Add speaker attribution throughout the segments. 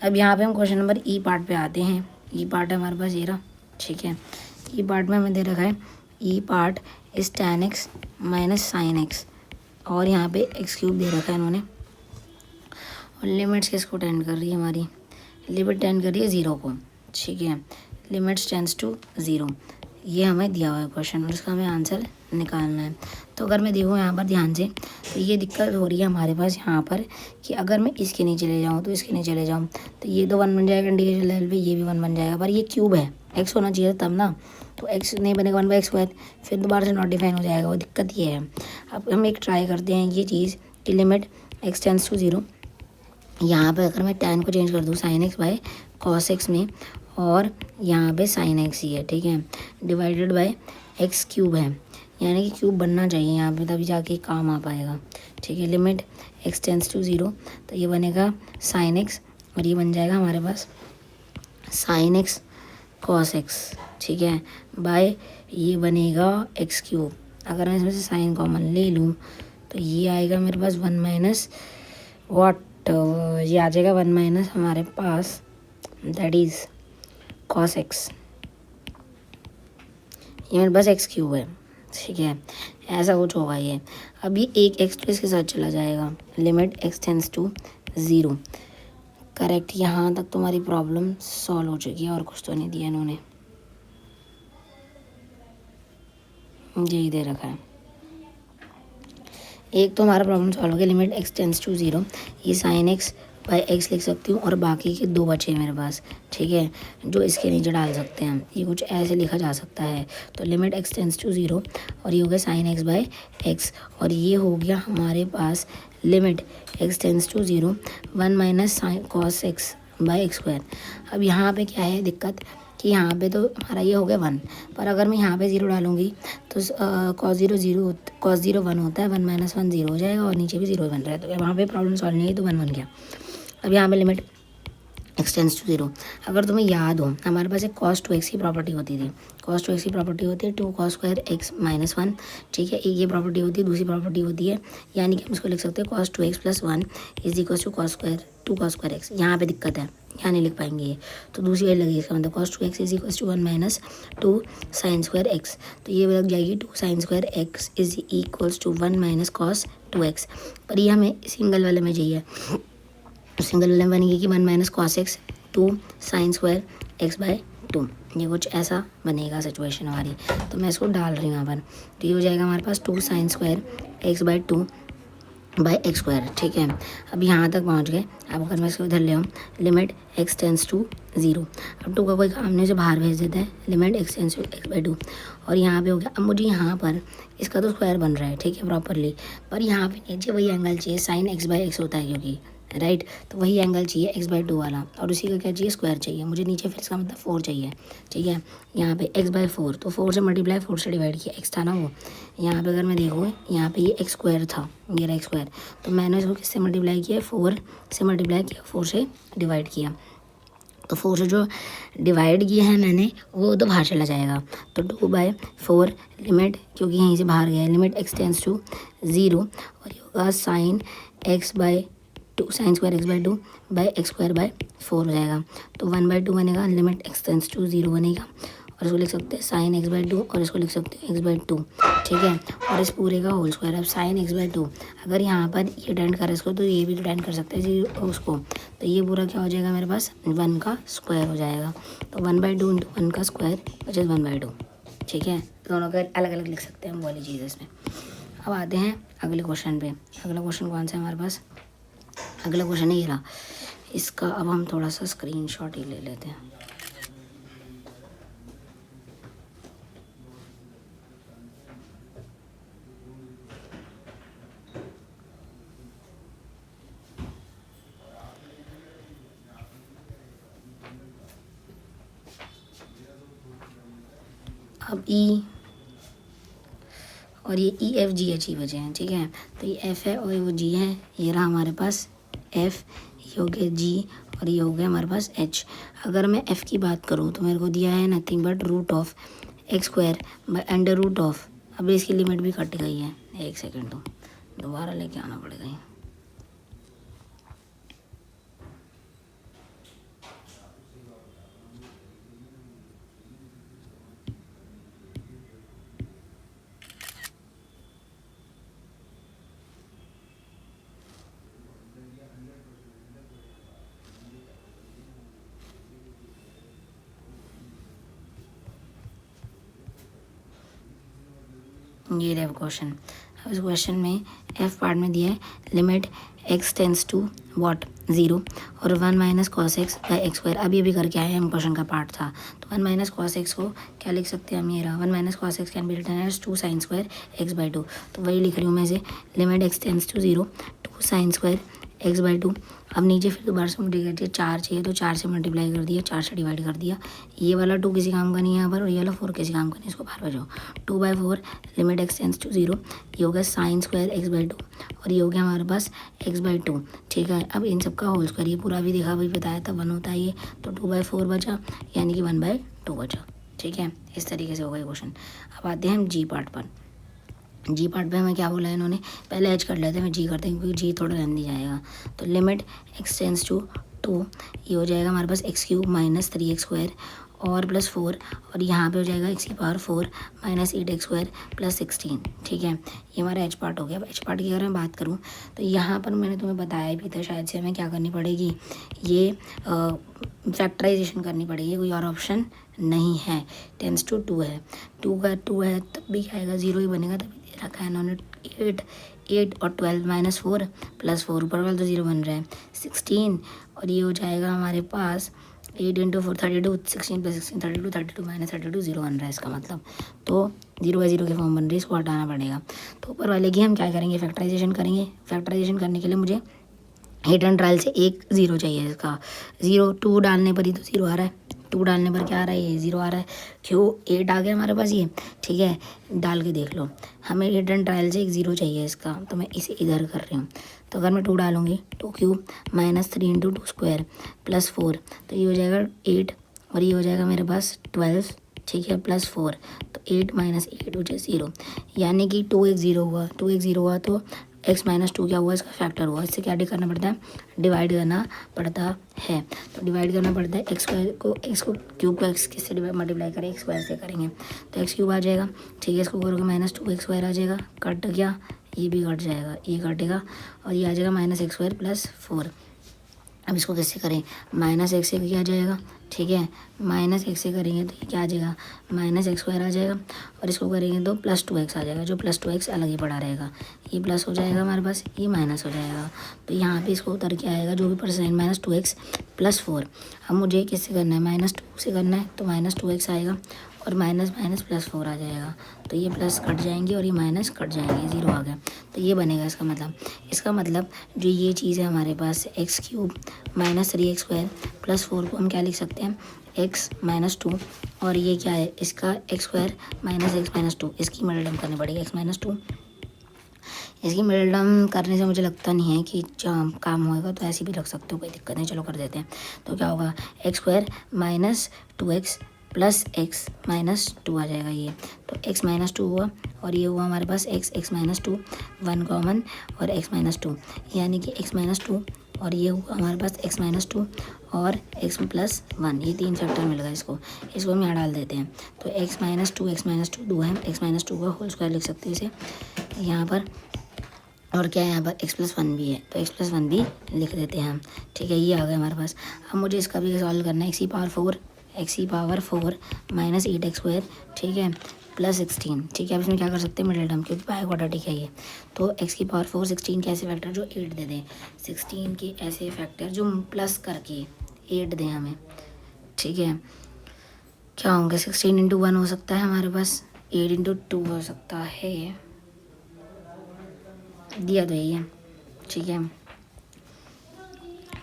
Speaker 1: अब यहाँ पे हम क्वेश्चन नंबर ई पार्ट पे आते हैं। ई पार्ट है हमारे पास ये रहा, ठीक है। ई पार्ट में हमें दे रखा है E part is tan x minus sine एक्स, और यहाँ पे एक्स क्यूब दे रखा है इन्होंने, और लिमिट्स किसको टेंड कर रही है, हमारी लिमिट टेंड कर रही है 0 को, ठीक है। लिमिट्स टेंड्स टू 0, ये हमें दिया हुआ है क्वेश्चन और इसका हमें आंसर निकालना है। तो अगर मैं देखूँ यहाँ पर ध्यान से, तो ये दिक्कत हो रही है हमारे पास यहाँ पर कि अगर मैं इसके नीचे ले जाऊँ तो इसके नीचे ले जाऊँ तो ये तो 1 बन जाएगा इंटीग्रेशन लेवल पे, ये भी 1 बन जाएगा, पर ये क्यूब है, x होना चाहिए तब ना, तो x नहीं बनेगा 1/x², फिर दोबारा से नॉट डिफाइन हो जाएगा, वो दिक्कत ये है। अब हम एक ट्राई करते हैं ये चीज़ कि लिमिट x टेंड्स टू 0, यहाँ पे अगर मैं tan को चेंज कर दूँ sin x by cos x में, और यहाँ पे sin x ही है, ठीक है, डिवाइडेड बाय x क्यूब है, यानी कि क्यूब बनना चाहिए यहाँ पे तभी जाके काम आ पाएगा, ठीक है। लिमिट x टेंड्स टू 0, तो ये बनेगा sin x और ये बन जाएगा हमारे पास sin x cos x, ठीक है, बाय ये बनेगा x क्यूब। अगर मैं इसमें से साइन कॉमन ले लूँ तो ये आएगा मेरे पास 1 माइनस वाट, ये आ जाएगा 1 माइनस हमारे पास दैट इज़ cos x, ये मेरे पास x क्यूब है, ठीक है, ऐसा कुछ होगा ये। अब ये एक x तो इसके साथ चला जाएगा, limit x tends to 0, correct. यहाँ तक तुम्हारी प्रॉब्लम सॉल्व हो चुकी है और कुछ तो नहीं दिया इन्होंने, यही दे रखा है। एक तो हमारा प्रॉब्लम सॉल्व हो गया, लिमिट x टेंड्स टू 0, ये साइन x बाय x लिख सकती हूँ और बाकी के 2 बचे मेरे पास, ठीक है, जो इसके नीचे डाल सकते हैं, ये कुछ ऐसे लिखा जा सकता है। तो लिमिट x टेंड्स टू 0 और ये हो गया साइन x बाय x, और ये हो गया हमारे पास limit x tends to 0 1 minus sine cos x by x²। अब यहाँ पे क्या है दिक्कत कि यहाँ पे तो हमारा ये हो गया 1, पर अगर मैं यहाँ पे 0 डालूंगी तो cos 0 1 होता है, 1 माइनस 1 0 हो जाएगा और नीचे भी 0 बन रहा है, तो वहाँ पे प्रॉब्लम सॉल्व नहीं है, तो 1 बन गया। अब यहाँ पे लिमिट x टेंड्स टू 0, अगर तुम्हें याद हो हमारे पास एक cos 2x की प्रॉपर्टी होती थी, cos 2x की प्रॉपर्टी होती है 2 cos स्क्वायर x माइनस 1, ठीक है, एक ये प्रॉपर्टी होती है, दूसरी प्रॉपर्टी होती है, यानी कि हम इसको लिख सकते हैं cos 2x plus 1 is equal to cos square 2 cos square x। यहाँ पे दिक्कत है, यहाँ नहीं लिख पाएंगे ये, तो दूसरी वाली लगी, इसका मतलब cos 2x is equal to 1 minus 2 sine square x, तो ये लग जाएगी 2 sine square x is equals to 1 minus cos 2x, पर ये हमें सिंगल वाले में चाहिए, सिंगल वाले में बनेगी कि 1 minus cos x 2 sine square x by 2, ये कुछ ऐसा बनेगा सिचुएशन हमारी। तो मैं इसको डाल रही हूँ यहाँ पर, तो ये हो जाएगा हमारे पास 2 sine square x by 2 by x², ठीक है। अब यहाँ तक पहुँच गए। अब अगर मैं इसको इधर ले आऊँ, लिमिट x टेंड्स टू 0, अब 2 का कोई काम नहीं से बाहर भेज देते हैं, limit x tends to x by 2, और यहाँ पे हो गया। अब मुझे यहाँ पर इसका तो स्क्वायर बन रहा है, ठीक है, प्रॉपरली, पर यहाँ पे नीचे वही एंगल चाहिए, साइन x बाय x होता है क्योंकि, राइट, तो वही एंगल चाहिए x बाय 2 वाला, और उसी का क्या चाहिए, स्क्वायर चाहिए मुझे नीचे, फिर इसका मतलब 4 चाहिए, ठीक है। यहाँ पे x बाय 4, तो 4 से मल्टीप्लाई 4 से डिवाइड किया, x था ना वो, यहाँ पे अगर मैं देखूँ यहाँ पे ये x² था, ये रहा x², तो मैंने इसको किससे मल्टीप्लाई किया, 4 से मल्टीप्लाई किया, 4 से डिवाइड किया, तो 4 से जो डिवाइड किया है मैंने वो तो बाहर चला जाएगा, तो 2/4 लिमिट, क्योंकि यहीं से बाहर गया है, लिमिट x टेंड्स टू 0, और ये होगा sine x by 2 sine square x by 2 by x² by 4 हो जाएगा, तो 1/2 बनेगा, लिमिट x टेंड्स टू 0 बनेगा, और इसको लिख सकते हैं साइन x बाय 2, और इसको लिख सकते हैं x बाय 2, ठीक है, और इस पूरे का होल स्क्वायर। अब साइन x बाय 2, अगर यहाँ पर ये टेंड करे इसको, तो ये भी तो टेंड कर सकते हैं जी उसको, तो ये पूरा क्या हो जाएगा मेरे पास, 1 का स्क्वायर हो जाएगा, तो 1/2 इंटू 1 का स्क्वायर विच इज़ 1/2, ठीक है, दोनों का अलग अलग लिख सकते हैं हम वाली चीज़ इसमें। अब आते हैं अगले क्वेश्चन पे। अगला क्वेश्चन कौन सा है हमारे पास, अगला क्वेश्चन है ये रहा, इसका अब हम थोड़ा सा स्क्रीनशॉट ही ले लेते हैं। अब ई और ये ई एफ जी एच ही बचे हैं, ठीक है, तो ये एफ है और वो जी है, ये रहा हमारे पास एफ, ये हो गया जी, और ये हो गया हमारे पास एच। अगर मैं एफ़ की बात करूँ तो मेरे को दिया है nothing but √(x² by under root of), अब इसकी लिमिट भी कट गई है, एक सेकेंड तो दोबारा लेके आना पड़ेगा। ये रहा क्वेश्चन। अब इस क्वेश्चन में एफ पार्ट में दिया है limit x tends to what 0 और 1 minus cos x by x square. अभी अभी करके आए हम, क्वेश्चन का पार्ट था। तो 1 माइनस कॉस एक्स को क्या लिख सकते हैं हम, ये रहा 1 minus cos x can be written as 2 sine square x by 2। तो वही लिख रही हूँ मैं इसे, limit x tends to 0 2 sine square x by 2। अब नीचे फिर दोबारा से मल्टीप्लाई चाहिए, 4 चाहिए तो 4 से मल्टीप्लाई कर दिया, 4 से डिवाइड कर दिया। ये वाला 2 किसी काम का नहीं है यहाँ पर, और ये वाला 4 किसी काम का नहीं, इसको बाहर बजाओ। 2/4 लिमिट एक्स टेंस टू 0, ये हो गया साइन स्क्वायर एक्स बाई 2 और ये हो गया हमारे पास एक्स बाई 2। ठीक है, अब इन सब का होल स्क्वायर, ये पूरा भी देखा भाई बताया था 1 होता है ये, तो 2/4 बचा, यानी कि 1/2 बचा। ठीक है, इस तरीके से होगा ये क्वेश्चन। अब आते हैं हम जी पार्ट पर। जी पार्ट पे हमें क्या बोला है इन्होंने, पहले एच कर लेते हैं, मैं जी करते हैं क्योंकि जी थोड़ा लेंदी जाएगा। तो लिमिट एक्स टेंस टू 2, ये हो जाएगा हमारे पास x cube minus 3x square और प्लस 4, और यहाँ पे हो जाएगा एक्स की power 4 minus 8x square plus 16। ठीक है, ये हमारा एच पार्ट हो गया। अब एच पार्ट की अगर मैं बात करूँ तो यहाँ पर मैंने तुम्हें बताया भी था शायद से, हमें क्या करनी पड़ेगी, ये फैक्टराइजेशन करनी पड़ेगी, कोई और ऑप्शन नहीं है। टेंस टू 2 है, 2 का 2 है तब भी क्या आएगा, 0 ही बनेगा, तभी दे रखा है इन्होंने 8 और 12 माइनस 4 प्लस 4, ऊपर वाला तो 0 बन रहा है 16, और ये हो जाएगा हमारे पास 8 इंटू 4 32, 16 प्लस 16 32, 32 माइनस 32 0 बन रहा है इसका मतलब। तो 0/0 के फॉर्म बन रही है, इसको हटाना पड़ेगा। तो ऊपर वाले की हम क्या करेंगे, फैक्टराइजेशन करेंगे। फैक्टराइजेशन करने के लिए मुझे हिट एंड ट्रायल से एक 0 चाहिए इसका, 0 2 डालने पर ही तो 0 आ रहा है, 2 डालने पर क्या आ रहा है, ये 0 आ रहा है। क्यों 8 आ गया हमारे पास ये। ठीक है, डाल के देख लो, हमें हिट एंड ट्रायल से एक 0 चाहिए इसका, तो मैं इसे इधर कर रही हूँ। तो अगर मैं 2 डालूंगी, 2 cube minus 3 into 2 square plus 4, तो ये हो जाएगा 8 और ये हो जाएगा मेरे पास 12। ठीक है, प्लस 4, तो 8 माइनस 8 हो जाए 0, यानी कि 2 एक 0 हुआ, 2 एक 0 हुआ तो x माइनस 2 क्या हुआ, इसका फैक्टर हुआ। इससे क्या करना पड़ता है, डिवाइड करना पड़ता है। तो डिवाइड करना पड़ता है, एक्स स्क्वायर को, एक्स को क्यूब को एक्स किससे मल्टीप्लाई करें, एक्स स्क्वायर से करेंगे तो एक्स क्यूब आ जाएगा। ठीक है, इसको करोगे माइनस 2 एक्स स्क्वायर आ जाएगा, कट गया, ये भी कट जाएगा, ये कटेगा, और ये आ जाएगा माइनस एक्स स्क्वायर प्लस 4। अब इसको कैसे करें, माइनस एक्स से क्या आ जाएगा। ठीक है, माइनस एक्स से करेंगे तो ये क्या आ जाएगा, माइनस एक्स स्क्वायर आ जाएगा, और इसको करेंगे तो प्लस 2x आ जाएगा, जो प्लस 2x अलग ही पड़ा रहेगा, ये प्लस हो जाएगा हमारे पास, ये माइनस हो जाएगा। तो यहाँ पे इसको उतर के आएगा जो भी परसेंट माइनस 2x प्लस 4। अब मुझे किससे करना है, माइनस 2 से करना है, तो माइनस 2x आएगा और माइनस माइनस प्लस 4 आ जाएगा, तो ये प्लस कट जाएंगे और ये माइनस कट जाएंगे, 0 आ गया। तो ये बनेगा इसका मतलब जो ये चीज़ है हमारे पास x cube minus 3x square plus 4 को हम क्या लिख सकते हैं, x माइनस 2, और ये क्या है इसका x square minus x minus 2, इसकी मिडल टर्म करनी पड़ेगी x माइनस 2। इसकी मिडल टर्म करने से मुझे लगता नहीं है कि काम होएगा, तो ऐसे भी रख सकते हो, कोई दिक्कत नहीं, चलो कर देते हैं। तो क्या होगा, x square minus 2x plus x minus 2 आ जाएगा ये, तो x माइनस 2 हुआ, और ये हुआ हमारे पास x माइनस 2, 1 कॉमन और x माइनस 2, यानी कि x माइनस 2, और ये हुआ हमारे पास x माइनस 2 और x प्लस 1, ये 3 फैक्टर मिल गया इसको हम यहाँ डाल देते हैं। तो x माइनस 2 2 है, x माइनस 2 का होल स्क्वायर लिख सकते हैं इसे यहाँ पर, और क्या है यहाँ पर x प्लस 1 भी है, तो x प्लस 1 भी लिख देते हैं हम। ठीक है, ये आ गया हमारे पास। अब मुझे इसका भी सॉल्व करना है, एक्स की पावर 4 माइनस 8x स्क्वायर, ठीक है, प्लस 16। ठीक है, अब इसमें क्या कर सकते हैं, मिडिल टर्म, क्योंकि बाय क्वाड्रेटिक है ये। तो x की पावर 4 16 के ऐसे फैक्टर जो 8 दे दें, 16 के ऐसे फैक्टर जो प्लस करके 8 दें हमें। ठीक है, क्या होंगे, 16 इंटू 1 हो सकता है हमारे पास, 8 इंटू 2 हो सकता है, दिया तो यही है। ठीक है,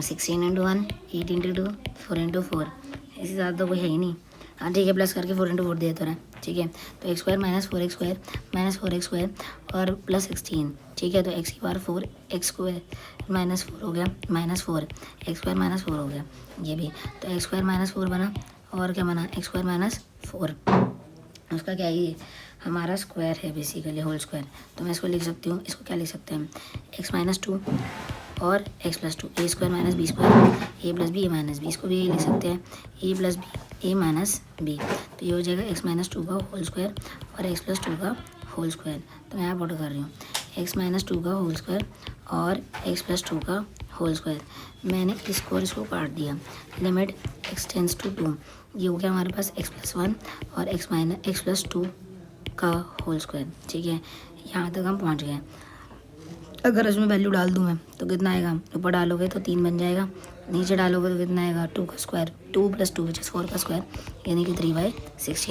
Speaker 1: 16 इंटू 1, 8 इंटू 2, 4 इंटू 4, इससे ज़्यादा तो कोई है ही नहीं। हाँ ठीक है, प्लस करके 4 इंटू 4 दिया तो रहा है। ठीक है, तो x square minus 4x square और प्लस 16। ठीक है, तो एक्स की पावर 4 एक्स स्क्वायर माइनस 4 हो गया, माइनस 4 एक्स स्क्वायर माइनस 4 हो गया ये भी। तो एक्स स्क्वायर माइनस 4 बना, और क्या बना, एक्स स्क्वायर माइनस 4, उसका क्या है, ये हमारा स्क्वायर है बेसिकली, होल स्क्वायर। तो मैं इसको लिख सकती हूँ, इसको क्या लिख सकते हैं हम, एक्स माइनस 2 और एक्स प्लस 2, ए स्क्वायर माइनस बी स्क्वायर, ए प्लस बी ए माइनस बी, इसको भी ये लिख सकते हैं, ए प्लस बी ए माइनस बी। तो ये हो जाएगा एक्स माइनस 2 का होल स्क्वायर और एक्स प्लस 2 का होल स्क्वायर। तो मैं यहाँ पुट कर रही हूँ एक्स माइनस 2 का होल स्क्वायर और एक्स प्लस 2 का होल स्क्वायर। मैंने इसको और इसको काट दिया, लिमिट एक्स टेंस टू 2, ये हो गया हमारे पास एक्स प्लस 1 और एक्स प्लस 2 का होल स्क्वायर। ठीक है, यहाँ तक हम पहुँच गए। अगर इसमें वैल्यू डाल दूँ मैं तो कितना आएगा, ऊपर डालोगे तो 3 बन जाएगा, नीचे डालोगे तो कितना आएगा 2 का स्क्वायर, 2 + 2 विच इज़ 4 का स्क्वायर, यानी कि 3/16